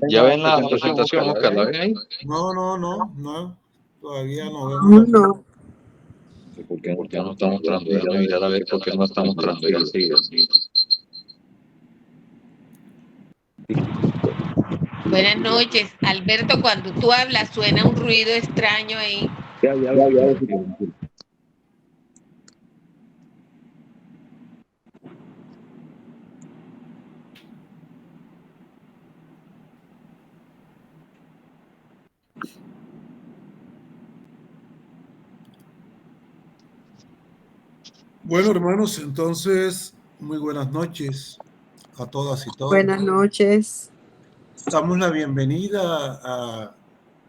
Ya ven la presentación, Oscar, ¿la ven ahí? No, todavía no vemos. No. ¿Por qué no está mostrando? Déjame mirar a ver por qué no está mostrando. Ya sigue. Buenas noches. Alberto, cuando tú hablas suena un ruido extraño ahí. Ya. Bueno, hermanos, entonces, muy buenas noches a todas y todos. Buenas noches. Damos la bienvenida a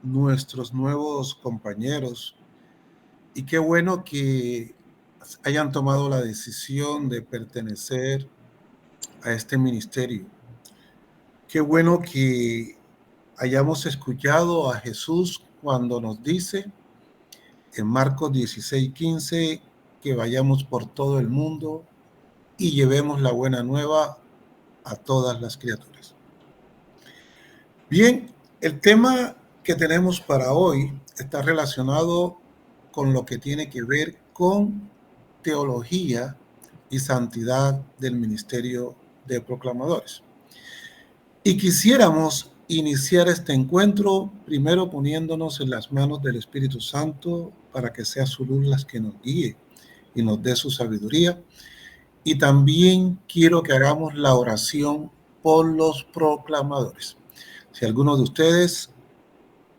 nuestros nuevos compañeros y qué bueno que hayan tomado la decisión de pertenecer a este ministerio. Qué bueno que hayamos escuchado a Jesús cuando nos dice en Marcos 16:15 que vayamos por todo el mundo y llevemos la buena nueva a todas las criaturas. Bien, el tema que tenemos para hoy está relacionado con lo que tiene que ver con teología y santidad del ministerio de proclamadores. Y quisiéramos iniciar este encuentro primero poniéndonos en las manos del Espíritu Santo para que sea su luz la que nos guíe y nos dé su sabiduría. Y también quiero que hagamos la oración por los proclamadores. Si alguno de ustedes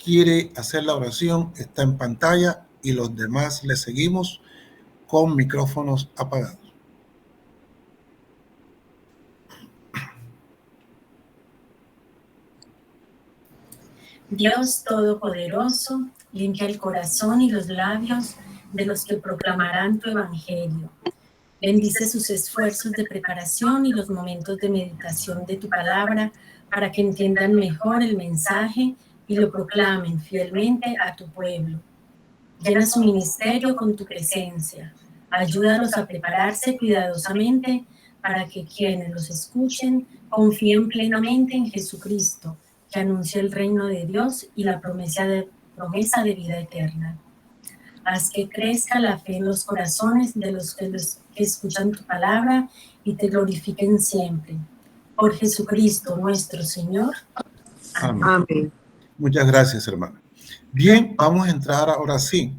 quiere hacer la oración, está en pantalla y los demás le seguimos con micrófonos apagados. Dios Todopoderoso, limpia el corazón y los labios de los que proclamarán tu evangelio. Bendice sus esfuerzos de preparación y los momentos de meditación de tu palabra para que entiendan mejor el mensaje y lo proclamen fielmente a tu pueblo. Llena su ministerio con tu presencia. Ayúdalos a prepararse cuidadosamente para que quienes los escuchen confíen plenamente en Jesucristo, que anuncia el reino de Dios y la promesa de vida eterna. Haz que crezca la fe en los corazones de los que escuchan tu palabra y te glorifiquen siempre. Por Jesucristo nuestro Señor. Amén. Amén. Muchas gracias, hermana. Bien, vamos a entrar ahora sí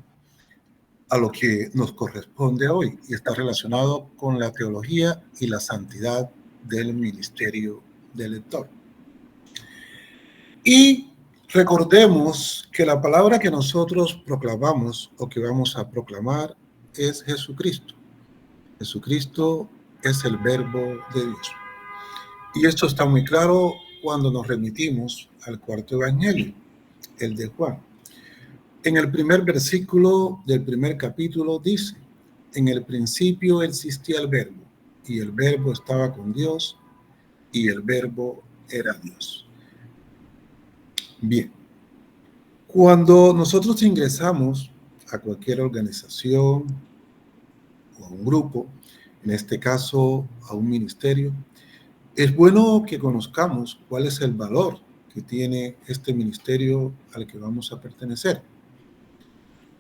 a lo que nos corresponde hoy y está relacionado con la teología y la santidad del ministerio del lector. Y recordemos que la palabra que nosotros proclamamos o que vamos a proclamar es Jesucristo. Jesucristo es el verbo de Dios. Y esto está muy claro cuando nos remitimos al cuarto evangelio, el de Juan. En el primer versículo del primer capítulo dice: en el principio existía el verbo, y el verbo estaba con Dios, y el verbo era Dios. Bien, cuando nosotros ingresamos a cualquier organización o a un grupo, en este caso a un ministerio, es bueno que conozcamos cuál es el valor que tiene este ministerio al que vamos a pertenecer.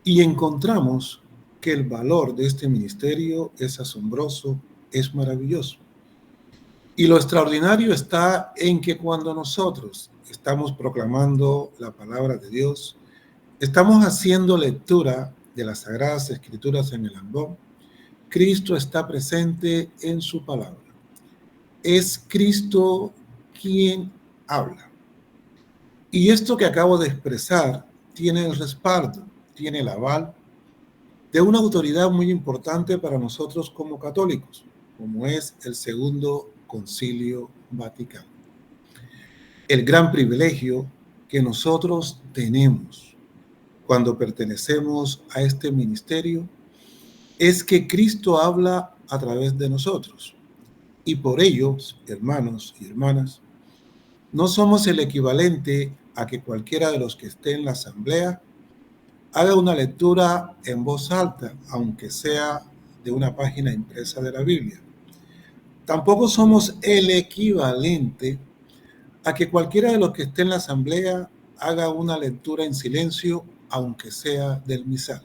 Y encontramos que el valor de este ministerio es asombroso, es maravilloso. Y lo extraordinario está en que cuando nosotros estamos proclamando la palabra de Dios, estamos haciendo lectura de las Sagradas Escrituras en el ambón, Cristo está presente en su palabra. Es Cristo quien habla. Y esto que acabo de expresar tiene el respaldo, tiene el aval de una autoridad muy importante para nosotros como católicos, como es el Segundo Concilio Vaticano. El gran privilegio que nosotros tenemos cuando pertenecemos a este ministerio es que Cristo habla a través de nosotros. Y por ello, hermanos y hermanas, no somos el equivalente a que cualquiera de los que esté en la asamblea haga una lectura en voz alta, aunque sea de una página impresa de la Biblia. Tampoco somos el equivalente a que cualquiera de los que esté en la asamblea haga una lectura en silencio, aunque sea del misal.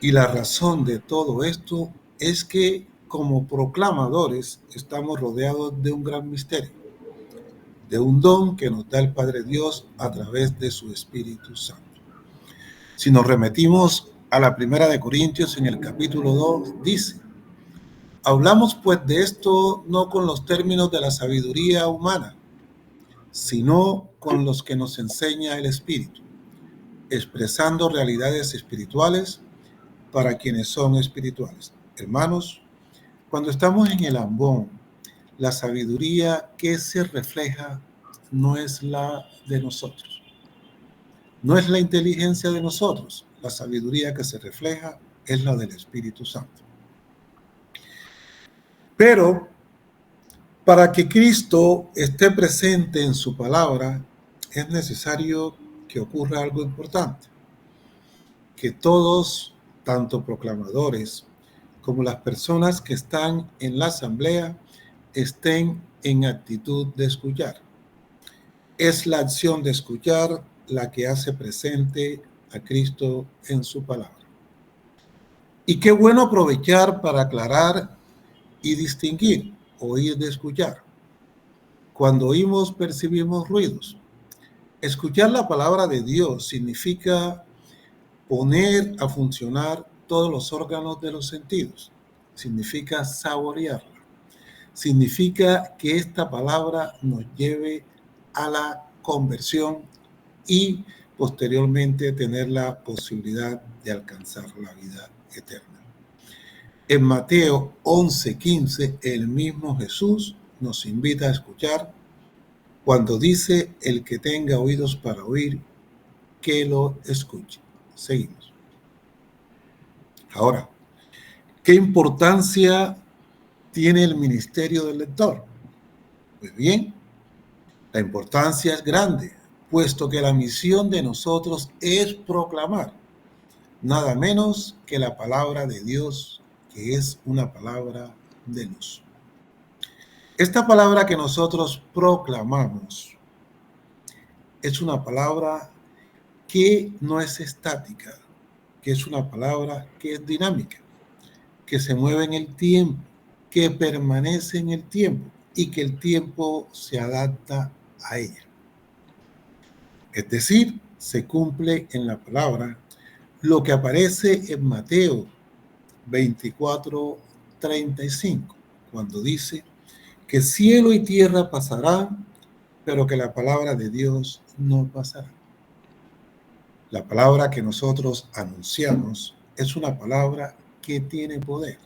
Y la razón de todo esto es que como proclamadores estamos rodeados de un gran misterio, de un don que nos da el Padre Dios a través de su Espíritu Santo. Si nos remitimos a la primera de Corintios en el capítulo 2, dice: hablamos pues de esto no con los términos de la sabiduría humana, sino con los que nos enseña el Espíritu, expresando realidades espirituales para quienes son espirituales. Hermanos, cuando estamos en el ambón, la sabiduría que se refleja no es la de nosotros, no es la inteligencia de nosotros. La sabiduría que se refleja es la del Espíritu Santo. Pero para que Cristo esté presente en su palabra, es necesario que ocurra algo importante, que todos, tanto proclamadores como las personas que están en la asamblea, estén en actitud de escuchar. Es la acción de escuchar la que hace presente a Cristo en su palabra. Y qué bueno aprovechar para aclarar y distinguir, oír de escuchar. Cuando oímos, percibimos ruidos. Escuchar la palabra de Dios significa poner a funcionar todos los órganos de los sentidos. Significa saborearla. Significa que esta palabra nos lleve a la conversión y posteriormente tener la posibilidad de alcanzar la vida eterna. En Mateo 11:15, el mismo Jesús nos invita a escuchar cuando dice: el que tenga oídos para oír, que lo escuche. Seguimos. Ahora, ¿qué importancia tiene el ministerio del lector? Pues bien, la importancia es grande, puesto que la misión de nosotros es proclamar nada menos que la palabra de Dios, que es una palabra de luz. Esta palabra que nosotros proclamamos es una palabra que no es estática, que es una palabra que es dinámica, que se mueve en el tiempo, que permanece en el tiempo y que el tiempo se adapta a ella. Es decir, se cumple en la palabra lo que aparece en Mateo 24:35, cuando dice que cielo y tierra pasarán, pero que la palabra de Dios no pasará. La palabra que nosotros anunciamos es una palabra que tiene poder.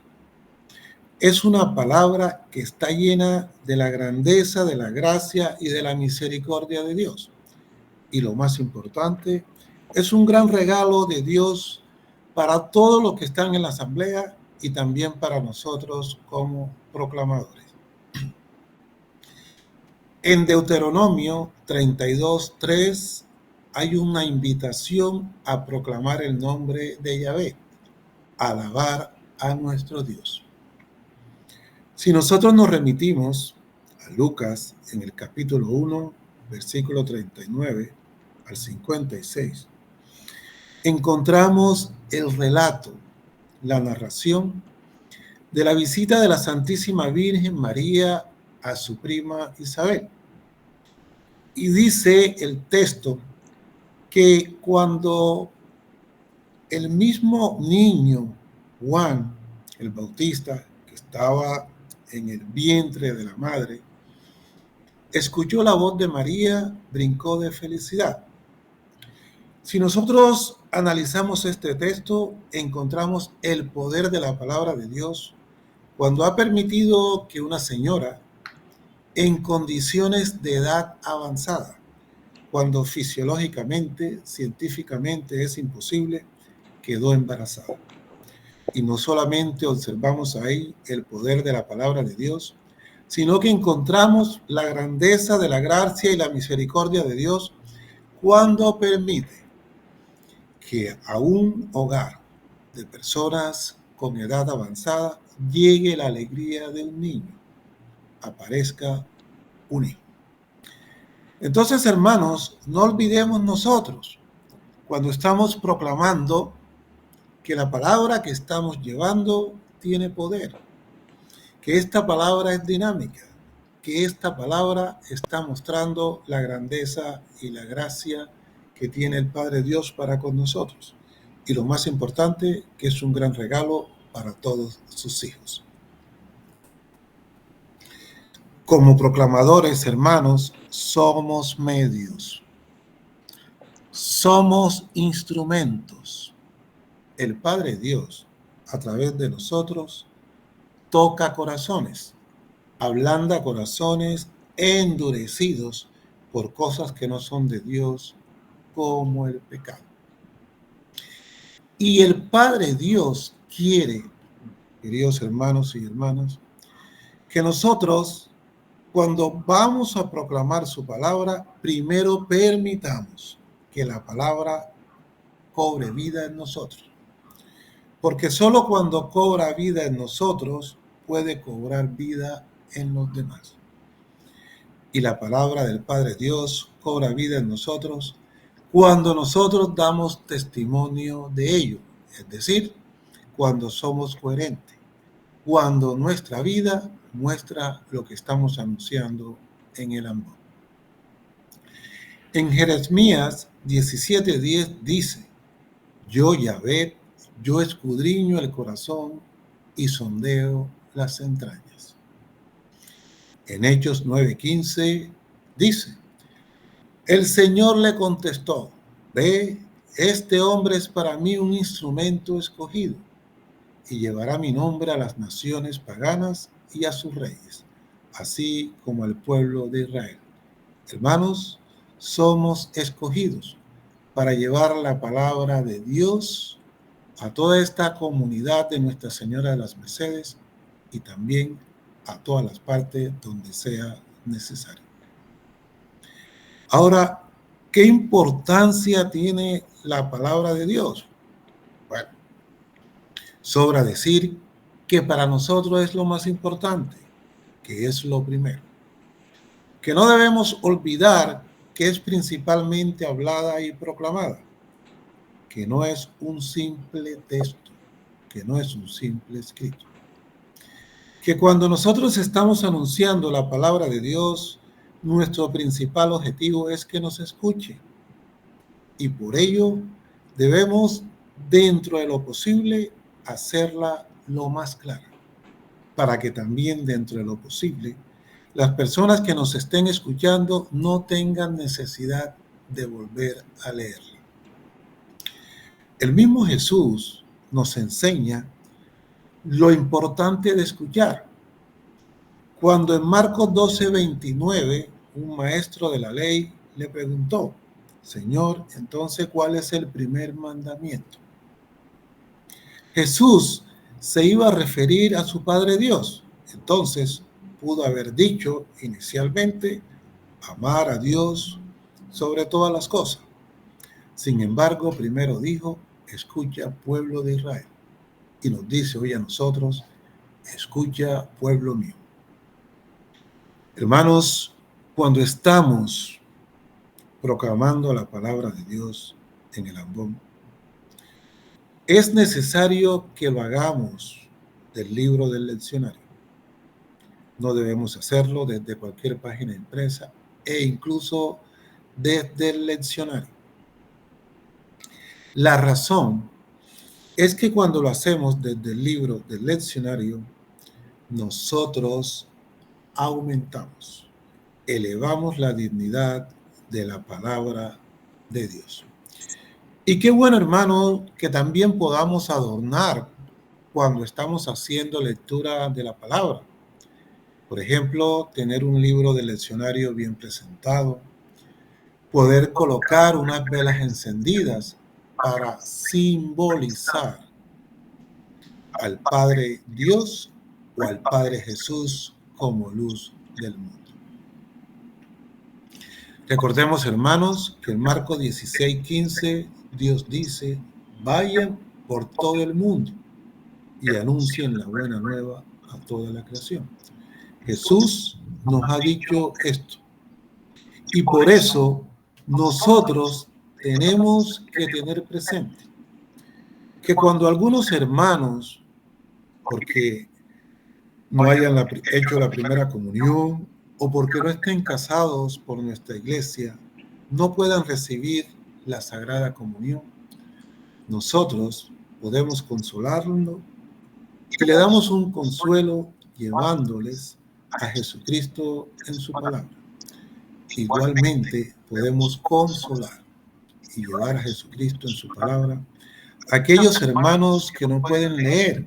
Es una palabra que está llena de la grandeza, de la gracia y de la misericordia de Dios. Y lo más importante, es un gran regalo de Dios para todos los que están en la asamblea y también para nosotros como proclamadores. En Deuteronomio 32:3 hay una invitación a proclamar el nombre de Yahvé, a alabar a nuestro Dios. Si nosotros nos remitimos a Lucas en el capítulo 1, versículo 39 al 56, encontramos el relato, la narración de la visita de la Santísima Virgen María a su prima Isabel. Y dice el texto que cuando el mismo niño Juan, el Bautista, que estaba en el vientre de la madre, escuchó la voz de María, brincó de felicidad. Si nosotros analizamos este texto, encontramos el poder de la palabra de Dios cuando ha permitido que una señora en condiciones de edad avanzada, cuando fisiológicamente, científicamente es imposible, quedó embarazada. Y no solamente observamos ahí el poder de la palabra de Dios, sino que encontramos la grandeza de la gracia y la misericordia de Dios cuando permite que a un hogar de personas con edad avanzada llegue la alegría de un niño, aparezca un hijo. Entonces, hermanos, no olvidemos nosotros, cuando estamos proclamando, que la palabra que estamos llevando tiene poder, que esta palabra es dinámica, que esta palabra está mostrando la grandeza y la gracia que tiene el Padre Dios para con nosotros. Y lo más importante, que es un gran regalo para todos sus hijos. Como proclamadores, hermanos, somos medios, somos instrumentos. El Padre Dios, a través de nosotros, toca corazones, ablanda corazones endurecidos por cosas que no son de Dios, como el pecado. Y el Padre Dios quiere, queridos hermanos y hermanas, que nosotros, cuando vamos a proclamar su palabra, primero permitamos que la palabra cobre vida en nosotros. Porque solo cuando cobra vida en nosotros, puede cobrar vida en los demás. Y la palabra del Padre Dios cobra vida en nosotros cuando nosotros damos testimonio de ello, es decir, cuando somos coherentes, cuando nuestra vida muestra lo que estamos anunciando en el amor. En Jeremías 17:10 dice: yo, Yahvé, yo escudriño el corazón y sondeo las entrañas. En Hechos 9:15 dice: el Señor le contestó: ve, este hombre es para mí un instrumento escogido, y llevará mi nombre a las naciones paganas y a sus reyes, así como al pueblo de Israel. Hermanos, somos escogidos para llevar la palabra de Dios a toda esta comunidad de Nuestra Señora de las Mercedes y también a todas las partes donde sea necesario. Ahora, ¿qué importancia tiene la palabra de Dios? Bueno, sobra decir que para nosotros es lo más importante, que es lo primero. Que no debemos olvidar que es principalmente hablada y proclamada, que no es un simple texto, que no es un simple escrito. Que cuando nosotros estamos anunciando la palabra de Dios, nuestro principal objetivo es que nos escuche. Y por ello debemos, dentro de lo posible, hacerla lo más clara, para que también dentro de lo posible las personas que nos estén escuchando no tengan necesidad de volver a leerla. El mismo Jesús nos enseña lo importante de escuchar. Cuando en Marcos 12:29, un maestro de la ley le preguntó: Señor, entonces, ¿cuál es el primer mandamiento? Jesús se iba a referir a su Padre Dios. Entonces, pudo haber dicho inicialmente: amar a Dios sobre todas las cosas. Sin embargo, primero dijo: escucha, pueblo de Israel. Y nos dice hoy a nosotros: escucha, pueblo mío. Hermanos, cuando estamos proclamando la palabra de Dios en el ambón, es necesario que lo hagamos del libro del leccionario. No debemos hacerlo desde cualquier página impresa e incluso desde el leccionario. La razón es que cuando lo hacemos desde el libro del leccionario, nosotros aumentamos, elevamos la dignidad de la palabra de Dios. Y qué bueno, hermano, que también podamos adornar cuando estamos haciendo lectura de la palabra. Por ejemplo, tener un libro de leccionario bien presentado, poder colocar unas velas encendidas para simbolizar al Padre Dios o al Padre Jesús como luz del mundo. Recordemos, hermanos, que en Marcos 16:15 Dios dice: vayan por todo el mundo y anuncien la buena nueva a toda la creación. Jesús nos ha dicho esto. Y por eso nosotros tenemos que tener presente que cuando algunos hermanos, porque no hayan hecho la primera comunión o porque no estén casados por nuestra iglesia, no puedan recibir la Sagrada Comunión, nosotros podemos consolarlo y le damos un consuelo llevándoles a Jesucristo en su palabra. Igualmente podemos consolar y llevar a Jesucristo en su palabra a aquellos hermanos que no pueden leer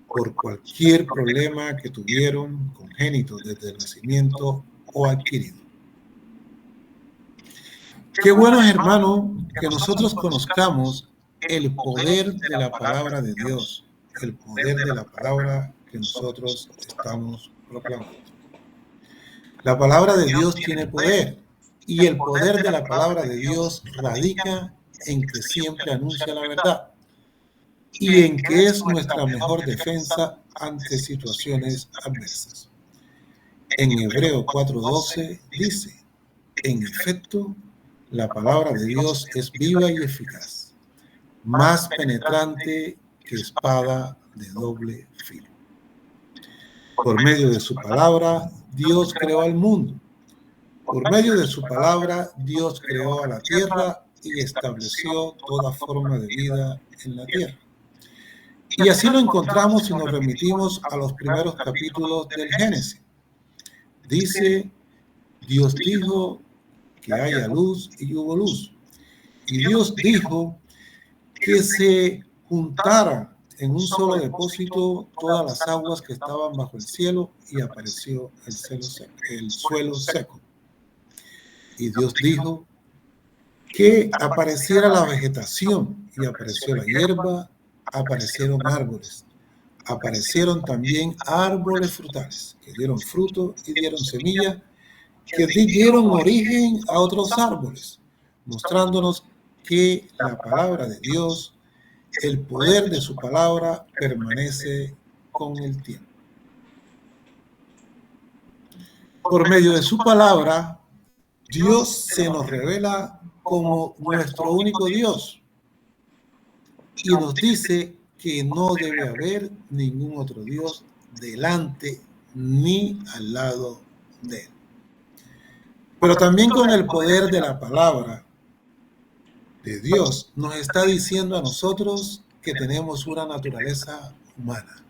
por cualquier problema que tuvieron congénito desde el nacimiento o adquirido. Qué bueno, hermano, que nosotros conozcamos el poder de la palabra de Dios, el poder de la palabra que nosotros estamos proclamando. La palabra de Dios tiene poder y el poder de la palabra de Dios radica en que siempre anuncia la verdad y en que es nuestra mejor defensa ante situaciones adversas. En Hebreo 4:12 dice, en efecto, la palabra de Dios es viva y eficaz, más penetrante que espada de doble filo. Por medio de su palabra, Dios creó al mundo. Por medio de su palabra, Dios creó a la tierra y estableció toda forma de vida en la tierra. Y así lo encontramos si nos remitimos a los primeros capítulos del Génesis. Dice, Dios dijo que haya luz y hubo luz. Y Dios dijo que se juntaran en un solo depósito todas las aguas que estaban bajo el cielo y apareció el suelo seco. Y Dios dijo que apareciera la vegetación y apareció la hierba, aparecieron árboles. Aparecieron también árboles frutales que dieron fruto y dieron semilla, que dieron origen a otros árboles, mostrándonos que la palabra de Dios, el poder de su palabra, permanece con el tiempo. Por medio de su palabra, Dios se nos revela como nuestro único Dios y nos dice que no debe haber ningún otro Dios delante ni al lado de él. Pero también con el poder de la palabra de Dios nos está diciendo a nosotros que tenemos una naturaleza humana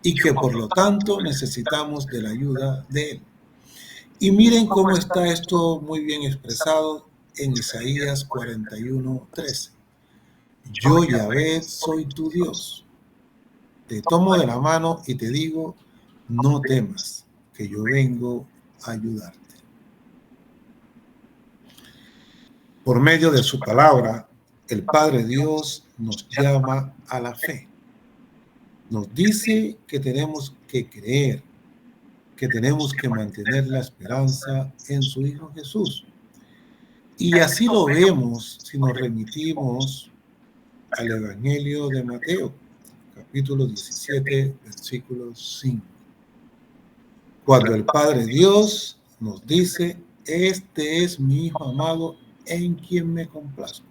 y que por lo tanto necesitamos de la ayuda de él. Y miren cómo está esto muy bien expresado en Isaías 41:13. Yo, Yahvé, soy tu Dios. Te tomo de la mano y te digo, no temas, que yo vengo a ayudarte. Por medio de su palabra, el Padre Dios nos llama a la fe. Nos dice que tenemos que creer, que tenemos que mantener la esperanza en su Hijo Jesús. Y así lo vemos si nos remitimos al Evangelio de Mateo, capítulo 17, versículo 5. Cuando el Padre Dios nos dice, este es mi Hijo amado en quien me complazco.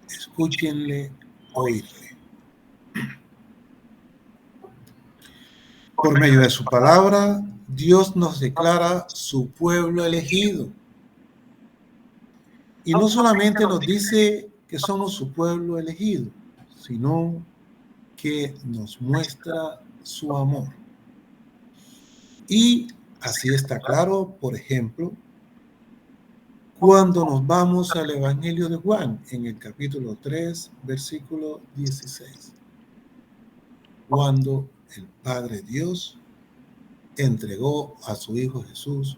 Escúchenle, oídle. Por medio de su palabra, Dios nos declara su pueblo elegido. Y no solamente nos dice que somos su pueblo elegido, sino que nos muestra su amor. Y así está claro, por ejemplo, cuando nos vamos al Evangelio de Juan, en el capítulo 3, versículo 16. Cuando el Padre Dios entregó a su Hijo Jesús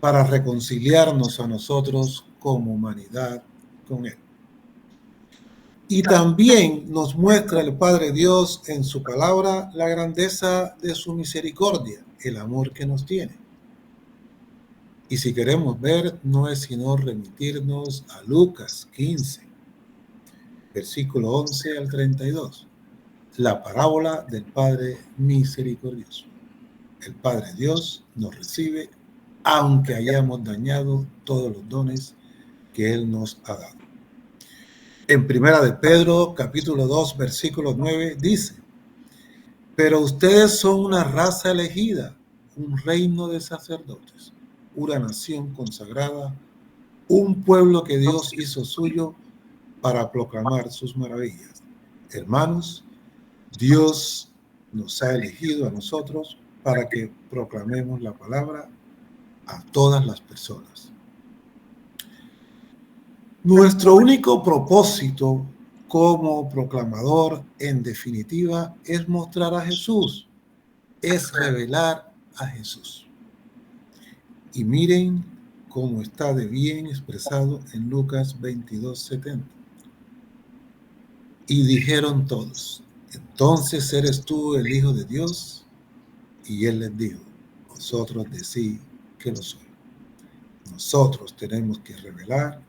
para reconciliarnos a nosotros como humanidad con Él. Y también nos muestra el Padre Dios en su palabra la grandeza de su misericordia, el amor que nos tiene. Y si queremos ver, no es sino remitirnos a Lucas 15, versículo 11 al 32, la parábola del Padre misericordioso. El Padre Dios nos recibe aunque hayamos dañado todos los dones que Él nos ha dado. En Primera de Pedro, capítulo 2, versículo 9, dice: pero ustedes son una raza elegida, un reino de sacerdotes, una nación consagrada, un pueblo que Dios hizo suyo para proclamar sus maravillas. Hermanos, Dios nos ha elegido a nosotros para que proclamemos la palabra a todas las personas. Nuestro único propósito como proclamador, en definitiva, es mostrar a Jesús, es revelar a Jesús. Y miren cómo está de bien expresado en Lucas 22:70. Y dijeron todos: entonces eres tú el Hijo de Dios. Y él les dijo: vosotros decís que lo soy. Nosotros tenemos que revelar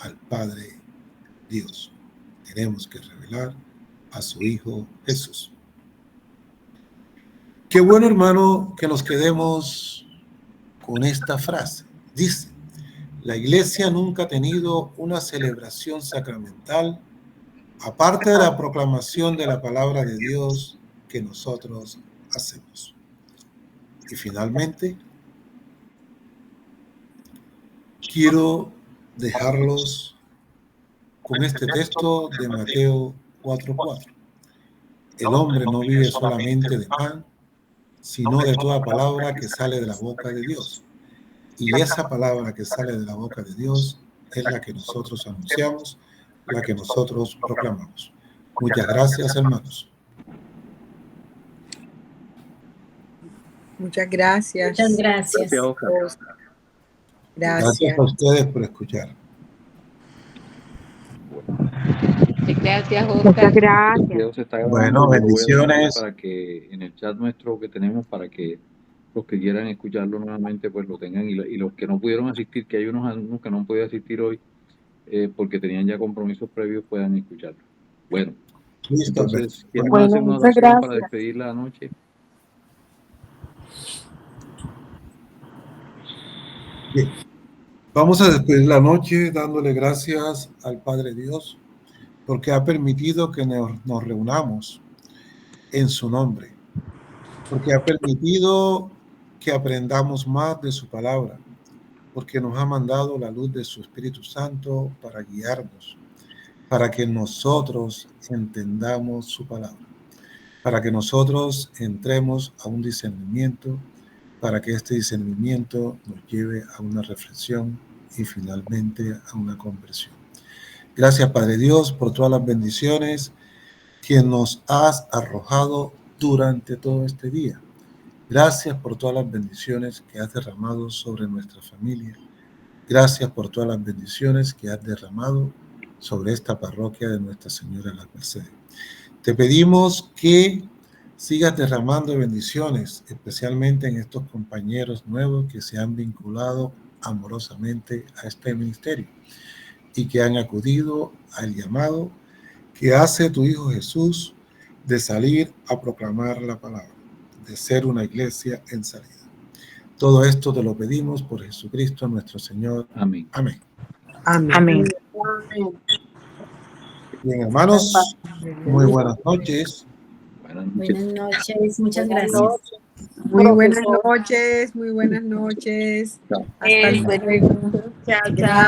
al Padre Dios. Tenemos que revelar a su Hijo Jesús. Qué bueno, hermano, que nos quedemos con esta frase. Dice: la iglesia nunca ha tenido una celebración sacramental aparte de la proclamación de la palabra de Dios que nosotros hacemos. Y finalmente, quiero dejarlos con este texto de Mateo 4:4. El hombre no vive solamente de pan, sino de toda palabra que sale de la boca de Dios. Y esa palabra que sale de la boca de Dios es la que nosotros anunciamos, la que nosotros proclamamos. Muchas gracias, hermanos. Muchas gracias. Muchas gracias. Gracias a ustedes por escuchar. Gracias, Oscar. Muchas gracias. El video se está grabando, Bueno, yo lo voy a bendiciones. dejar para que en el chat nuestro que tenemos, para que los que quieran escucharlo nuevamente pues lo tengan, y los que no pudieron asistir, que hay unos que no han podido asistir hoy porque tenían ya compromisos previos, puedan escucharlo. Bueno, Listo, entonces, ¿quién Bueno, va a hacer una muchas oración gracias. para despedir la noche? Bien. Vamos a despedir la noche dándole gracias al Padre Dios porque ha permitido que nos reunamos en su nombre, porque ha permitido que aprendamos más de su palabra, porque nos ha mandado la luz de su Espíritu Santo para guiarnos, para que nosotros entendamos su palabra, para que nosotros entremos a un discernimiento, para que este discernimiento nos lleve a una reflexión y finalmente a una conversión. Gracias, Padre Dios, por todas las bendiciones que nos has arrojado durante todo este día. Gracias por todas las bendiciones que has derramado sobre nuestra familia. Gracias por todas las bendiciones que has derramado sobre esta parroquia de Nuestra Señora de las Mercedes. Te pedimos que sigas derramando bendiciones, especialmente en estos compañeros nuevos que se han vinculado amorosamente a este ministerio y que han acudido al llamado que hace tu Hijo Jesús de salir a proclamar la palabra, de ser una iglesia en salida. Todo esto te lo pedimos por Jesucristo nuestro Señor. Amén. Amén. Amén. Amén. Bien, hermanos, muy buenas noches. Buenas noches. Buenas noches, muchas gracias. Muy buenas noches, muy buenas noches. Hasta luego. Chao, chao. Gracias.